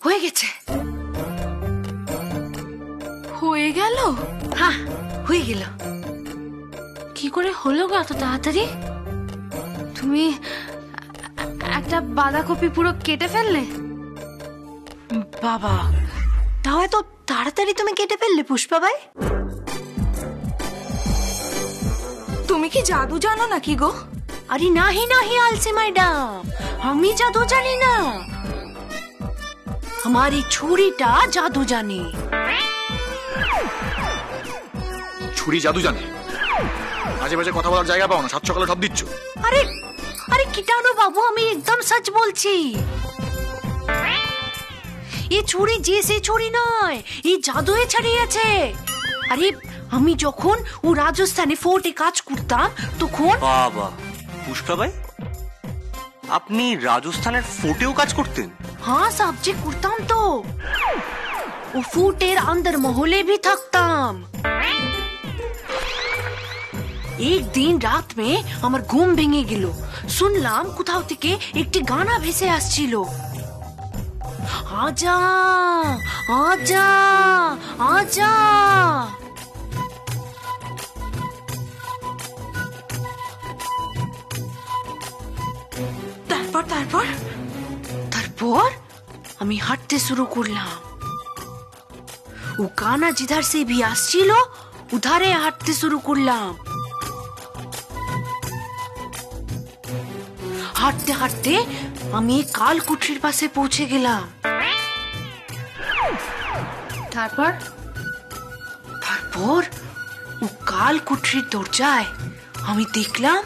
হয়ে গেছে, হয়ে গেল। হ্যাঁ, হয়ে গেল। কি করে হলো গো এত তাড়াতাড়ি? তুমি একটা বাঁধাকপি পুরো কেটে ফেললে? বাবা, তাও এত তাড়াতাড়ি তুমি কেটে ফেললে পুষ্পাবাই? তুমি কি জাদু জানো নাকি গো? আরে নাহি নাহি আলসে ম্যাডাম, আমি জাদু জানি না, हमारी ছুরিটা জাদু জানে। ছুরি জাদু জানে? মাঝে মাঝে কথা বলার জায়গা পাও না, সাত সকালে ঠপ দিচ্ছ। আরে আরে কিটানো বাবু, আমি একদম সচ বলছি। এই ছুরি যে সে ছুরি নয়, এই জাদুয়ে ছাড়িয়েছে। আরে আমি যখন ও রাজস্থানে ফোর্টে কাজ করতাম তখন। বাবা, পুষ্পাবাই আপনি রাজস্থানের ফোর্টেও কাজ করতেন? हाँ साहब जी, करताम तो वो फूटेर अंदर मोहल्ले भी थकताम। एक दिन रात में আমার ঘুম ভেঙে গেল, শুনলাম কোথাও থেকে একটি গানা ভেসে আসছিল, আজা আজা আজা। তারপর তারপর তারপর আমি হাঁটতে শুরু করলাম। ও গানা जिधर से भी আসছিল উধারে হাঁটতে শুরু করলাম। হাঁটতে হাঁটতে আমি কালকুঠির পাশে পৌঁছে গেলাম। তারপর তারপর ও কালকুঠির দরজায় আমি দেখলাম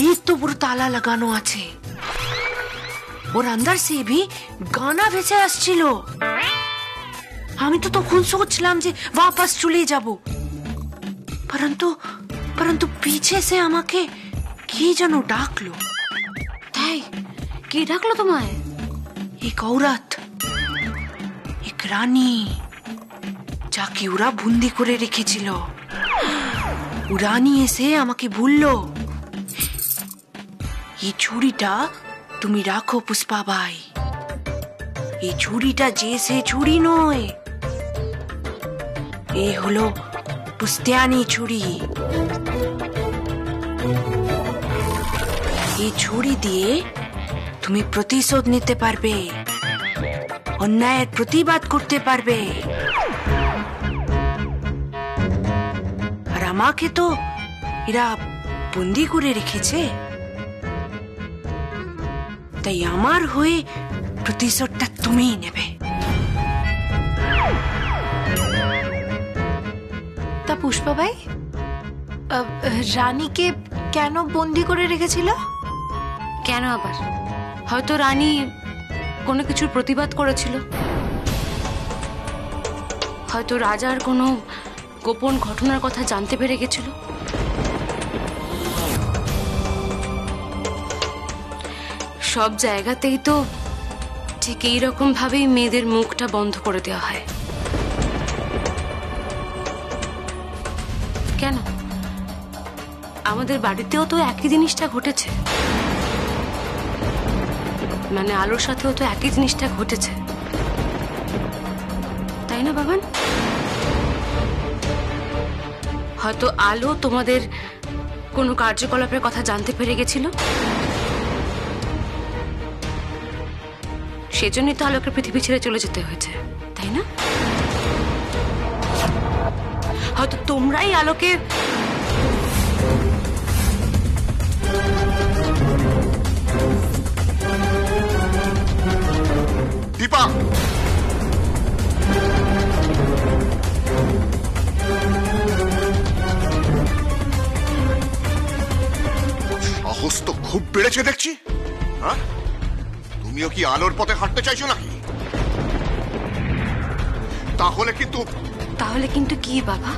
একটু বড় তালা লাগানো আছে, और अंदर से भी गाना ভেসে আসছিল। আমি তো তখন सोचলাম যে वापस চলে যাব, परंतु पीछे से আমাকে কে যেন ডাকলো। তাই কে ডাকলো তোমায়? एक औरत, एक রানী, যাকে ওরা বন্দি করে রেখেছিল। ও রানী এসে আমাকে বলল, এই ছুরিটা তুমি রাখো পুষ্পাবাই, এই ছুরিটা যে সে ছুরি নয়, এ হলো পুস্তিয়ানি ছুরি। এই ছুরি দিয়ে তুমি প্রতিশোধ নিতে পারবে, অন্যায়ের প্রতিবাদ করতে পারবে। আর আমাকে তো এরা বন্দি করে রেখেছে, তাই আমার হয়ে প্রতিশোধটা তুমিই নেবে। তা পুষ্পাবাই রানীকে কেন বন্দি করে রেখেছিল? কেন আবার? হয়তো রানী কোনো কিছুর প্রতিবাদ করেছিল, হয়তো রাজার কোনো গোপন ঘটনার কথা জানতে পেরে গেছিল। সব জায়গাতেই তো ঠিক এইরকম ভাবেই মেয়েদের মুখটা বন্ধ করে দেওয়া হয়। কেন, আমাদের বাড়িতেও তো একই জিনিসটা ঘটেছে, মানে আলোর সাথেও তো একই জিনিসটা ঘটেছে, তাই না বাবান? হয়তো আলো তোমাদের কোনো কার্যকলাপের কথা জানতে পেরে গেছিল, সেজন্যই তো আলোকে পৃথিবী ছেড়ে চলে যেতে হয়েছে, তাই না? হয়তো তোমরাই আলোকে দীপা, সাহস তো খুব বেড়েছে দেখছি। হ্যাঁ, তুমিও কি আলোর পথে হাঁটতে চাইছো নাকি? তাহলে কিন্তু কি বাবা?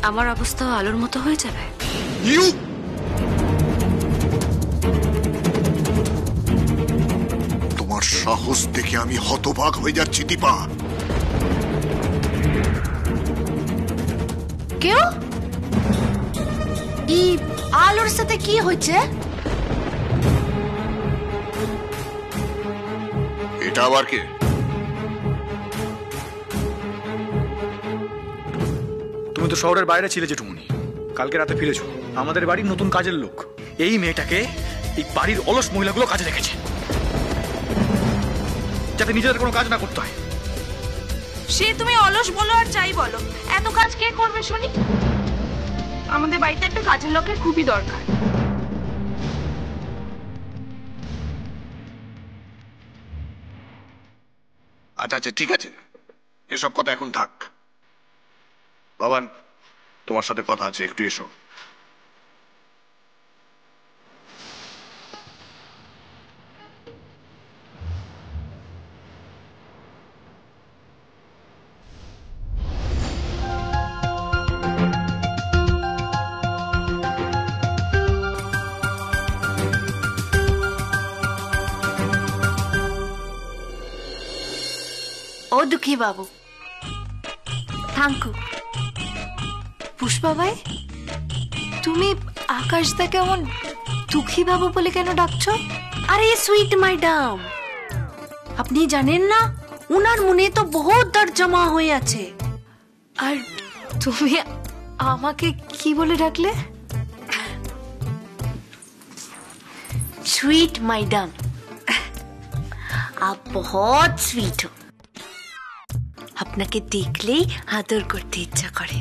আমার অবস্থা আলোর মতো হয়ে যাবে। তোমার সাহস দেখে আমি হতবাক হয়ে যাচ্ছি দীপা। কেউ ই আলোর সাথে কি হয়েছে? এটা আবার কে? তুমি তো শহরের বাইরে ছিলে জেঠুমনি, কালকে রাতে ফিরেছো। আমাদের বাড়ির নতুন কাজের লোক। এই মেয়েটাকে এই বাড়ির অলস মহিলাগুলো কাজে রেখেছে, যাতে নিজেদের কোনো কাজ না করতে হয়। সে তুমি অলস বলো আর যাই বলো, এত কাজ কে করবে শুনি? আমাদের বাড়িতে একটা কাজের লোকের খুবই দরকার। আচ্ছা আচ্ছা, ঠিক আছে, এসব কথা এখন থাক। বাবান, তোমার সাথে কথা আছে, একটু এসো। ও দুঃখী বাবু, থাঙ্কু। পুষ্পা ভাই, তুমি আকাশদাকে এমন দুঃখী বাবু বলে কেন ডাকছো? আরে সুইট ম্যাডাম, আপনি জানেন না উনার মনে তো বহুত দর্দ জমা হয়ে আছে। আর তুমি আমাকে কি বলে ডাকলে? स्वीट मैडम, आप बहुत स्वीट हो। আপনাকে দেখলেই আদর করতে ইচ্ছা করে।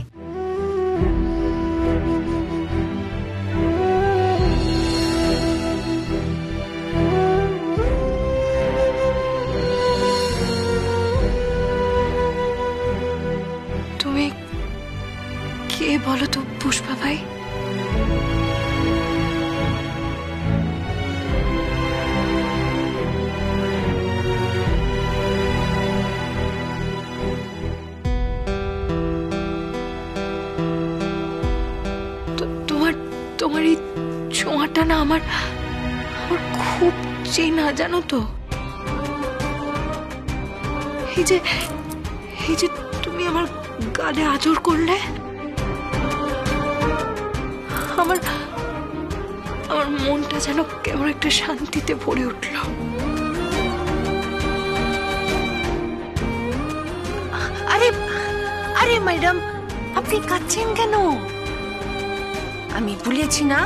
তুমি কে বলো তো পুষ্পা ভাই? তোমার এই ছোঁয়াটা না আমার খুব চেনা, জানো তো। এই যে তুমি আমার গালে আদর করলে, আমার মনটা যেন কেমন একটা শান্তিতে ভরে উঠল। আরে আরে ম্যাডাম, আপনি কাঁদছেন কেন? আমি বলেছি না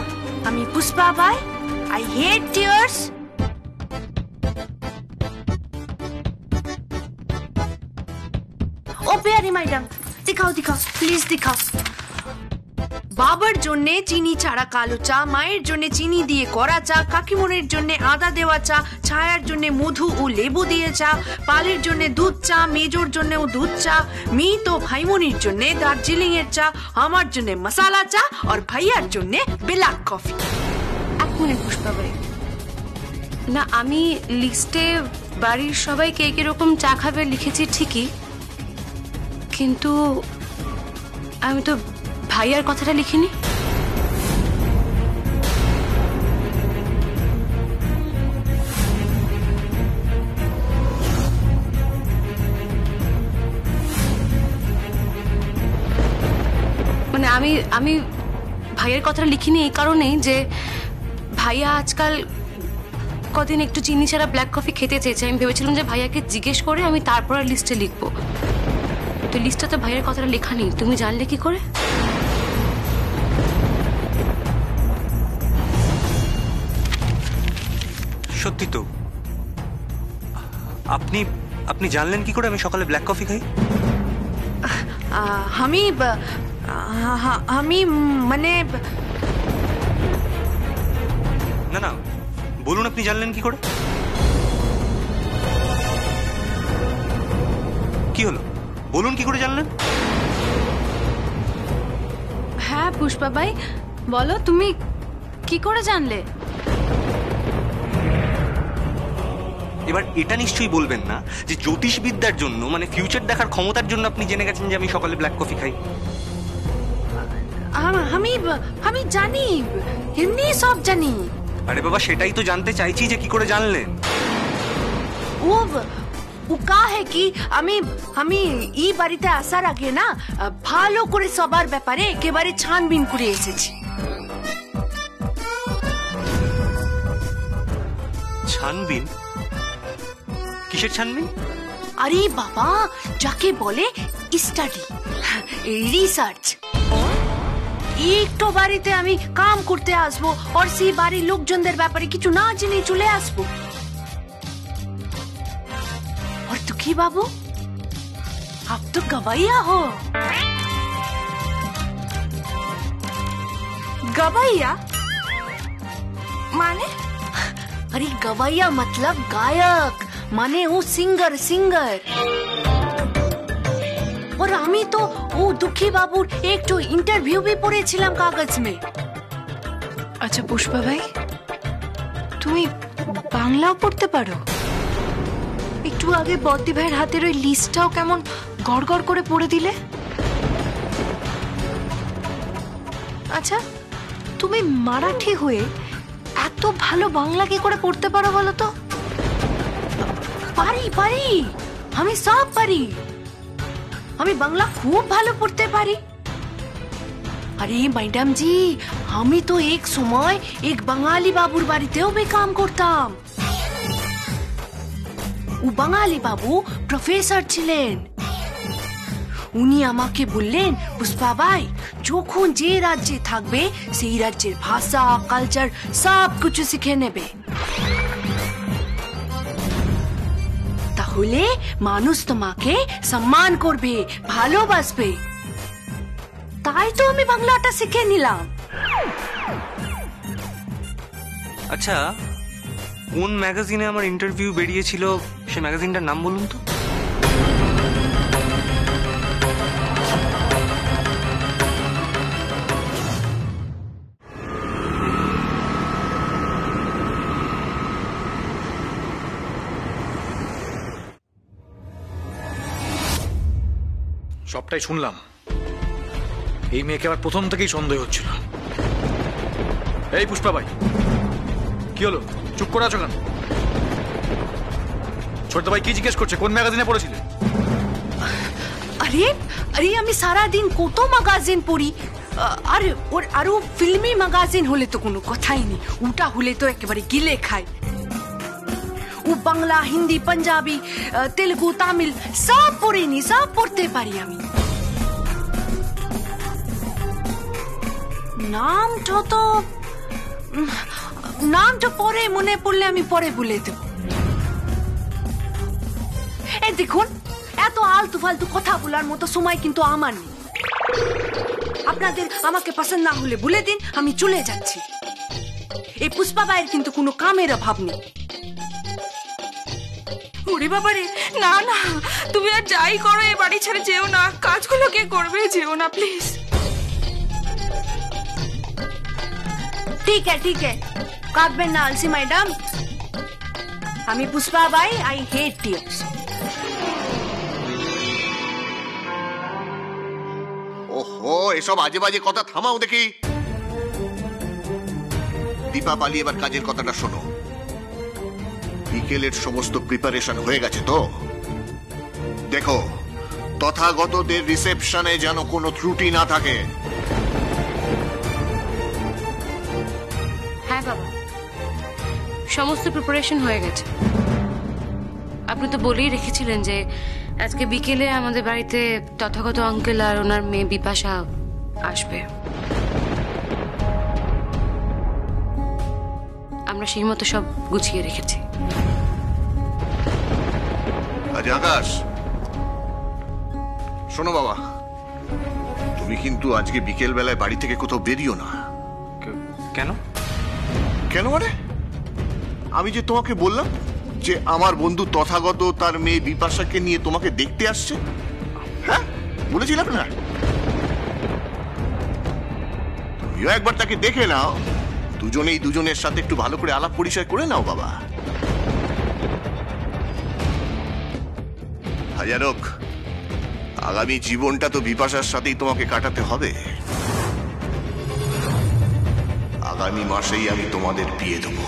আমি পুষ্পা ভাই, আই হেট টিয়ার্স। ও প্যারি ম্যাডাম, দিখাও দিখাও, প্লিজ দিখাও। বাবার জন্য চিনি ছাড়া কালো চা, মায়ের জন্য চিনি দিয়ে করা চা, কাকিমনের জন্য আদা দেওয়া চা, ছায়ার জন্য মধু ও লেবু দিয়ে চা, পালের জন্য দুধ চা, মেজোর জন্যও দুধ চা, মিত ও ভাইমনির জন্য দার্জিলিং এর চা, আমার জন্য মশালা চা, আর ভাইয়ার জন্য ব্ল্যাক কফি। এক মিনিট পুষ্পা ভাই, না আমি লিস্টে বাড়ির সবাইকে কিরকম চা খাবে লিখেছি ঠিকই, কিন্তু আমি তো ভাইয়ার কথাটা লিখিনি। মানে আমি ভাইয়ের কথাটা লিখিনি এই কারণেই যে ভাইয়া আজকাল কদিন একটু চিনি ছাড়া ব্ল্যাক কফি খেতে চেয়েছে। আমি ভেবেছিলাম যে ভাইয়াকে জিজ্ঞেস করে আমি তারপর লিস্টে লিখবো, তো লিস্টে তো ভাইয়ের কথাটা লেখা নেই। তুমি জানলে কি করে? সত্যি তো, আপনি জানলেন কি করে আমি সকালে ব্ল্যাক কফি খাই? আমি মানে না না, বলুন আপনি জানলেন কি করে? কি হলো, বলুন কি করে জানলেন? হ্যাঁ পুষ্পা ভাই বলো, তুমি কি করে জানলে? এবার এটা নিশ্চয়ই বলবেন না যে জ্যোতিষবিদ্যার জন্য মানে ফিউচার দেখার ক্ষমতার জন্য আপনি জেনে গেছেন যে আমি সকালে ব্ল্যাক কফি খাই। আমি জানি, এমনি সব জানি। আরে বাবা, সেটাই তো জানতে চাইছি যে কি করে জানলেন। ও কা হে কি আমি এই বাড়িতে আসার আগে না ভালো করে সবার ব্যাপারে একেবারে ছানবিন করে এসেছি। ছানবিন? কিসের ছানবিন? আরে বাবা, যাকে বলে স্টাডি, রিসার্চ। একটু বাড়িতে আমি কাম করতে আসবো আর সেই বাড়ির লোকজনদের ব্যাপারে কিছু না জেনে চলে আসবো। और दुखी बाबू, आप तो गवैया हो। गवैया माने? अरे गवैया मतलब गायक, माने वो सिंगर। और আমি তো ও দুঃখী বাবুর একটু ইন্টারভিউ भी পড়েছিলাম কাগজ में। আচ্ছা পুষ্পা ভাই, তুমি বাংলাও পড়তে পারো? একটু আগে বদ্দি ভাইয়ের হাতের ওই লিস্টটাও কেমন গড়গড় করে পড়ে দিলে। আচ্ছা, তুমি মারাঠি হয়ে এত ভালো বাংলা কি করে পড়তে পারো বলো তো? পারি, আমি সব পারি। আমি বাংলা খুব ভালো পড়তে পারি। আরে ম্যাডাম জি, আমি তো এক সময় এক বাঙালি বাবুর বাড়িতেও भी काम করতাম। ও বাঙালি বাবু প্রফেসর ছিলেন। উনি আমাকে বললেন, পুষ্পা ভাই, যখন যে রাজ্যে থাকবে সেই রাজ্যের ভাষা, কালচার সব কিছু শিখে নেবে, তাহলে মানুষ তোমাকে সম্মান করবে, ভালোবাসবে। তাই তো আমি বাংলাটা শিখে নিলাম। আচ্ছা, কোন ম্যাগাজিনে আমার ইন্টারভিউ বেরিয়েছিল সে ম্যাগাজিনটার নাম বলুন তো। সবটাই শুনলাম। এই মেয়েকে আমার প্রথম থেকেই সন্দেহ হচ্ছিল। এই পুষ্পা ভাই, কি হলো? চুপ করে আছো কেন? ছোট ভাই কি জিজ্ঞেস করছে? কোন ম্যাগাজিনে পড়েছিলে? আরে আমি সারা দিন কত ম্যাগাজিন পড়ি। আরে ওর আরো ফিল্মি ম্যাগাজিন হলে তো কোনো কথাই নেই, ওটা হলে তো একেবারে গিলে খায়। ও বাংলা, হিন্দি, পাঞ্জাবি, তেলুগু, তামিল সব পড়িনি, সব পড়তে পারি আমি। নামটা পরে মনে পড়লে আমি পরে বলে দেব। এই দেখুন, এত আলতু ফালতু কথা বলার মতো সময় কিন্তু আমার নেই। আপনাদের আমাকে পছন্দ না হলে বলে দিন, আমি চলে যাচ্ছি। এই পুষ্পা ভাইয়ের কিন্তু কোনো কামের অভাব নেই। ওরে বাবারে, না না, তুমি আর যাই করো এ বাড়ি ছেড়ে যেও না। কাজগুলো কে করবে? যেও না প্লিজ। ঠিক আছে, কাঁদবেন না আলসি ম্যাডাম। আমি পুষ্পা ভাই, আই হেট টিয়ার্স। ওহো, এসব আজে বাজে কথা থামাও দেখি। দীপাবলি, এবার কাজের কথাটা শোনো। বিকেলের সমস্ত প্রিপারেশন হয়ে গেছে তো? দেখো, তথাগতদের রিসেপশনে যেন কোনো ত্রুটি না থাকে। হ্যাঁ বাবা, সমস্ত প্রিপারেশন হয়ে গেছে। আপনি তো বলেই রেখেছিলেন যে আজকে বিকেলে আমাদের বাড়িতে তথাগত আঙ্কেল আর ওনার মেয়ে বিপাশা আসবে। আমরা সেই মতো সব গুছিয়ে রেখেছি। আজ আকাশ, শোনো বাবা, তুমি কিন্তু আজকে বিকেল বেলায় বাড়ি থেকে কোথাও বেরিও না। কেন? কেন মানে? আমি যে তোমাকে বললাম যে আমার বন্ধু তথাগত তার মেয়ে বিপাশাকে নিয়ে তোমাকে দেখতে আসছে। হ্যাঁ, বলেছিলাম না? তুমিও একবার তাকে দেখে নাও, দুজনেই দুজনের সাথে একটু ভালো করে আলাপ পরিচয় করে নাও বাবা। হাজারক, আগামী জীবনটা তো বিপাশার সাথেই তোমাকে কাটাতে হবে। আগামী মাসেই আমি তোমাদের বিয়ে দেবো।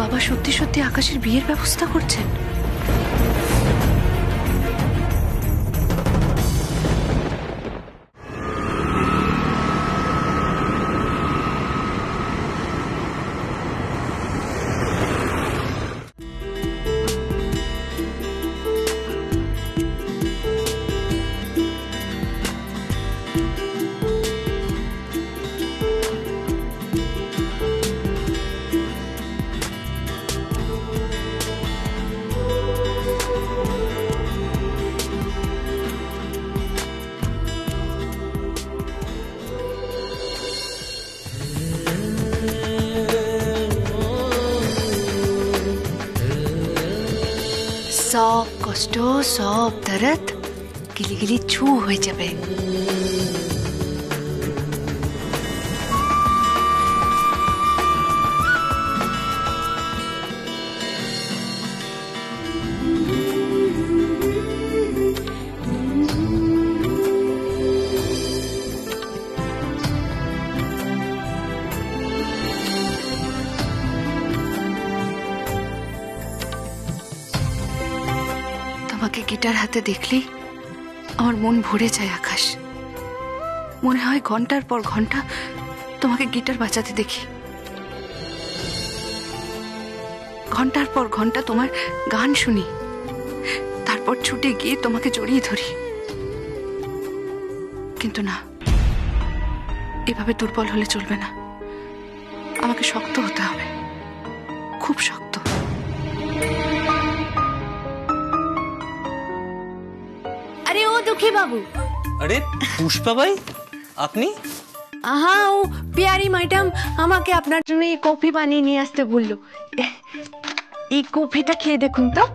বাবা সত্যি সত্যি আকাশের বিয়ের ব্যবস্থা করছেন? সব কষ্ট, সব দরদ গিলি গিলি ছু হয়ে যাবে। তোমাকে গিটার হাতে দেখলেই আমার মন ভরে যায় আকাশ। মনে হয় ঘন্টার পর ঘন্টা তোমাকে গিটার বাজাতে দেখি, ঘন্টার পর ঘন্টা তোমার গান শুনি, তারপর ছুটে গিয়ে তোমাকে জড়িয়ে ধরি। কিন্তু না, এভাবে দুর্বল হলে চলবে না, আমাকে শক্ত হতে হবে, খুব শক্ত। আরে ও দুঃখী বাবু। আরে পুষ্পাবাই, আপনি? হ্যাঁ, ও পিয়ারি ম্যাডাম আমাকে আপনার জন্য এই কফি বানিয়ে নিয়ে আসতে বললো। এই কফিটা খেয়ে দেখুন তো।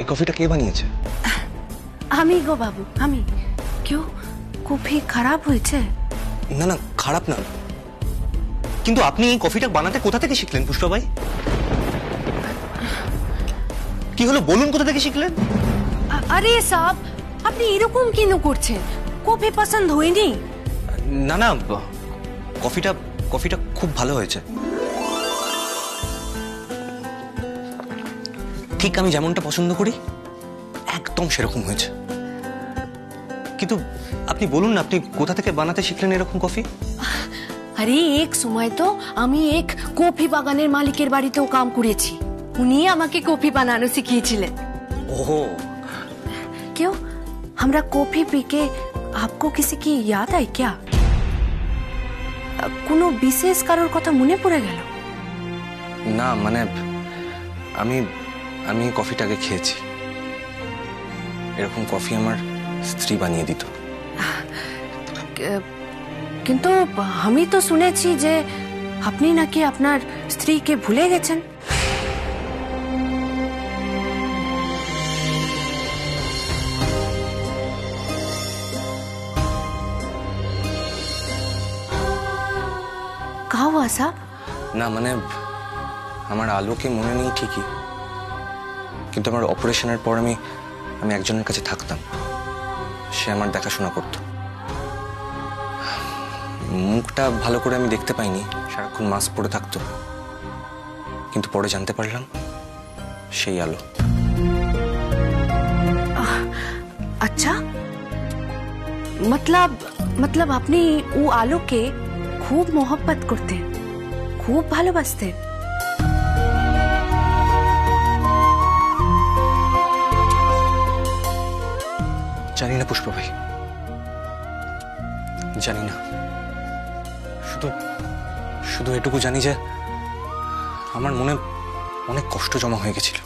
এই কফিটা কে বানিয়েছে? আমি গো বাবু, আমি। কেউ কফি খারাপ হয়েছে? না না, খারাপ না, কিন্তু আপনি এই কফিটা বানাতে কোথা থেকে শিখলেন পুষ্পাবাই? কি হলো বলুন, কোথা থেকে শিখলেন? আরে সাব, আপনি এরকম কেন করছেন? কফি পছন্দ হয়নি? না না, কফিটা খুব ভালো হয়েছে, ঠিক আমি যেমনটা পছন্দ করি একদম সেরকম হয়েছে। কিন্তু আপনি বলুন না, আপনি কোথা থেকে বানাতে শিখলেন এরকম কফি? আরে এক সময় তো আমি এক কফি বাগানের মালিকের বাড়িতেও কাম করেছি, উনি আমাকে কফি বানানো শিখিয়েছিলেন। ओहो, क्यों हमरा कॉफी पी के आपको किसी की याद आई क्या? কোনো বিশেষ কারোর কথা মনে পড়ে গেল? না মানে আমি কফিটাকে খেয়েছি, এরকম কফি আমার স্ত্রী বানিয়ে দিত। কিন্তু আমি তো শুনেছি যে আপনি নাকি আপনার স্ত্রীকে ভুলে গেছেন। কাওয়া সাহেব? না মানে আমার আলোকে মনে নেই ঠিকই, কিন্তু আমার অপারেশনের পর আমি একজনের কাছে থাকতাম, সে আমার দেখাশোনা করত। মুখটা ভালো করে আমি দেখতে পাইনি, সারাক্ষণ মাস্ক পরে থাকতো, কিন্তু পরে জানতে পারলাম সেই আলো। আচ্ছা, मतलब আপনি ও আলোকে খুব মোহব্বত করতেন, খুব ভালোবাসতেন। জানি না পুষ্পা ভাই, জানি না। শুধু শুধু এটুকু জানি যে আমার মনে অনেক কষ্ট জমা হয়ে গেছিল,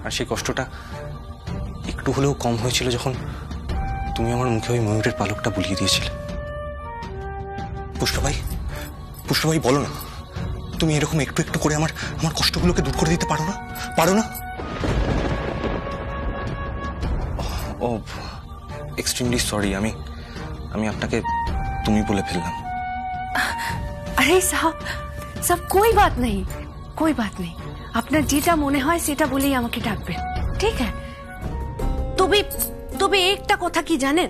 আর সেই কষ্টটা একটু হলেও কম হয়েছিল যখন তুমি আমার মুখে ওই ময়ূরের পালকটা বুলিয়ে দিয়েছিলে। পুষ্পা ভাই বলো না, তুমি এরকম একটু একটু করে আমার আমার কষ্টগুলোকে দূর করে দিতে পারো না? পারো না? ও এক্সট্রিমলি সরি, আমি আপনাকে তুমি বলে ফেললাম। আরে সাহেব कोई बात नहीं, আপনার যেটা মনে হয় সেটা বলেই আমাকে ডাকবেন, ঠিক আছে? তবে একটা কথা কি জানেন,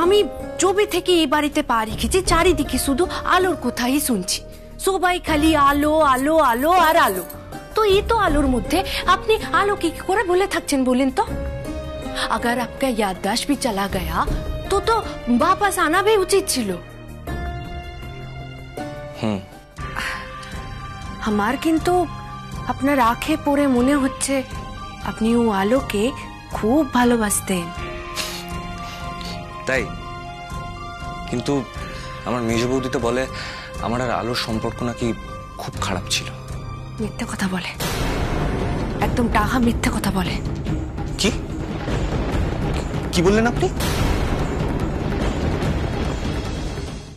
আমি জবে থেকে এই বাড়িতে পা রেখেছি চারিদিকে শুধু আলোর কথাই শুনছি, সবাই খালি আলো আলো আলো আর আলো। তো এই তো আলোর মধ্যে আপনি আলো কি করে বলে থাকছেন বলেন তো? अगर आपका याददाश्त भी चला गया तो वापस आना भी उचित ছিল। আমার কিন্তু আপনার আঁখে পড়ে মনে হচ্ছে আপনি ও আলোকে খুব ভালোবাসতেন। তাই? কিন্তু আমার মেজ বৌদি তো বলে আমার আর আলোর সম্পর্ক নাকি খুব খারাপ ছিল। মিথ্যে কথা বলে, একদম টাহা মিথ্যে কথা বলে। কি বললেন আপনি?